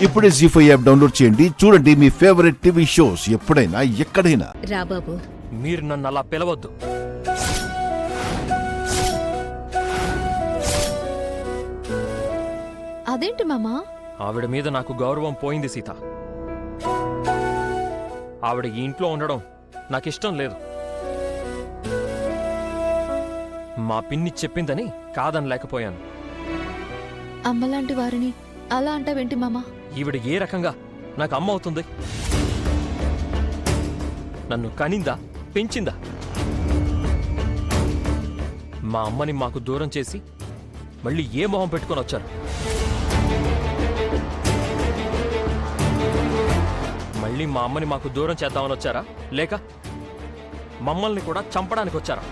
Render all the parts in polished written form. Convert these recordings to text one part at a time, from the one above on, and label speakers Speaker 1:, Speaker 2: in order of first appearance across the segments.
Speaker 1: ఇప్పుడే జీ5 app download చేయండి. చూడండి మీ ఫేవరెట్ టీవీ షోస్ ఎప్పుడైనా ఎక్కడైనా.
Speaker 2: రాబాబు,
Speaker 3: మీరు నన్ను అలా పిలవద్దు.
Speaker 2: అదేంటి మామా?
Speaker 3: ఆవిడ మీద నాకు గౌరవం పోయింది సీత. ఆవిడ ఈ ఇంట్లో ఉండడం నాకిష్టం లేదు. మా పిన్ని చెప్పిందని కాదనలేకపోయాను.
Speaker 2: అమ్మలాంటి వారిని అలా అంటావేంటి మామా?
Speaker 3: ఈవిడ ఏ రకంగా నాకు అమ్మ అవుతుంది? నన్ను కనిందా, పెంచిందా? మా అమ్మని మాకు దూరం చేసి మళ్ళీ ఏ మొహం పెట్టుకొని వచ్చారు? మళ్ళీ మా అమ్మని మాకు దూరం చేద్దామని వచ్చారా, లేక మమ్మల్ని కూడా చంపడానికి వచ్చారా?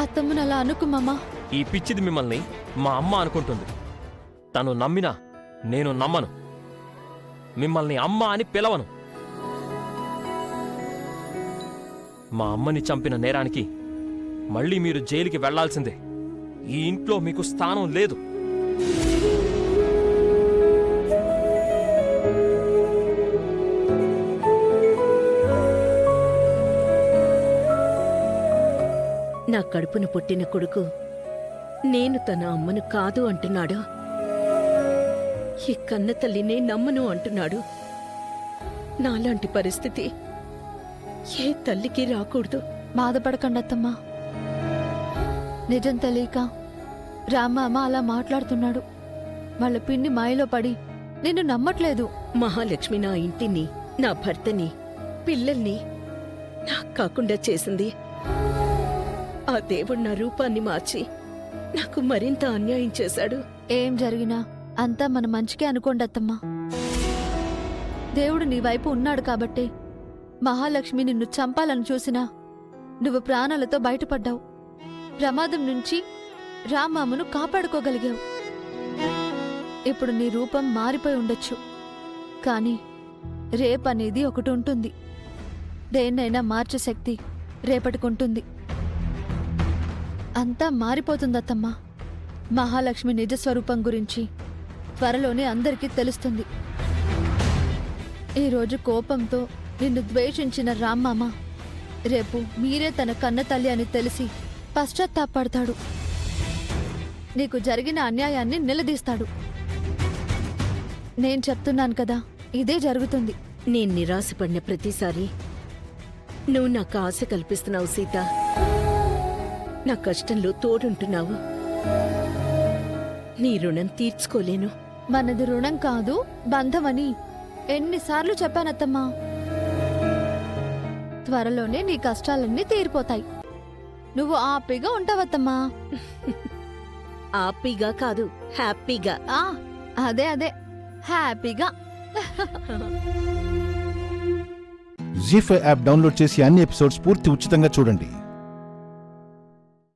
Speaker 2: అత్తమ్మను అలా అనుకు మామా.
Speaker 3: ఈ పిచ్చిది మిమ్మల్ని మా అమ్మ అనుకుంటుంది. తను నమ్మినా నేను నమ్మను. మిమ్మల్ని అమ్మ అని పిలవను. మా అమ్మని చంపిన నేరానికి మళ్ళీ మీరు జైలుకి వెళ్లాల్సిందే. ఈ ఇంట్లో మీకు స్థానం లేదు.
Speaker 4: నా కడుపున పుట్టిన కొడుకు నేను తన అమ్మను కాదు అంటున్నాడు. ఈ కన్న తల్లినే నమ్మను అంటున్నాడు. నాలాంటి పరిస్థితి ఏ తల్లికి రాకూడదు.
Speaker 2: బాధపడకండి అత్తమ్మా. నిజం తెలియక రామ్మ అలా మాట్లాడుతున్నాడు. వాళ్ళ పిన్ని మాయలో పడి నిన్ను నమ్మట్లేదు.
Speaker 4: మహాలక్ష్మి నా ఇంటిని, నా భర్తని, పిల్లల్ని నాకు కాకుండా చేసింది. ఆ దేవుడు నా రూపాన్ని మార్చి నాకు మరింత అన్యాయం చేశాడు.
Speaker 2: ఏం జరిగినా అంతా మన మంచికే అనుకోండి అత్తమ్మా. దేవుడు నీ వైపు ఉన్నాడు కాబట్టే మహాలక్ష్మి నిన్ను చంపాలని చూసినా నువ్వు ప్రాణాలతో బయటపడ్డావు. ప్రమాదం నుంచి రామ్మను కాపాడుకోగలిగావు. ఇప్పుడు నీ రూపం మారిపోయి ఉండొచ్చు, కానీ రేపనేది ఒకటి ఉంటుంది. దేన్నైనా మార్చే శక్తి రేపటికుంటుంది. అంతా మారిపోతుందత్తమ్మా. మహాలక్ష్మి నిజస్వరూపం గురించి త్వరలోనే అందరికీ తెలుస్తుంది. ఈరోజు కోపంతో నిన్ను ద్వేషించిన రామ్మామ రేపు మీరే తన కన్న తల్లి అని తెలిసి పశ్చాత్తాపడతాడు. నీకు జరిగిన అన్యాయాన్ని నిలదీస్తాడు. నేను చెప్తున్నాను కదా, ఇదే జరుగుతుంది.
Speaker 4: నేను నిరాశపడిన ప్రతిసారి నువ్వు నాకు ఆశ కల్పిస్తున్నావు సీత. నా కష్టంలో తోడుంటున్నావు. నీ రుణం తీర్చుకోలేను.
Speaker 2: మనది రుణం కాదు, బంధమని ఎన్నిసార్లు చెప్పానత్తమ్మా. త్వరలోనే నీ కష్టాలన్నీ తీరిపోతాయి. నువ్వు హ్యాపీగా ఉంటావత్తమ్మా.
Speaker 4: హ్యాపీగా కాదు, హ్యాపీగా.
Speaker 2: అదే హ్యాపీగా.
Speaker 1: జీ5 యాప్ డౌన్లోడ్ చేసి అన్ని ఎపిసోడ్స్ పూర్తి ఉచితంగా చూడండి.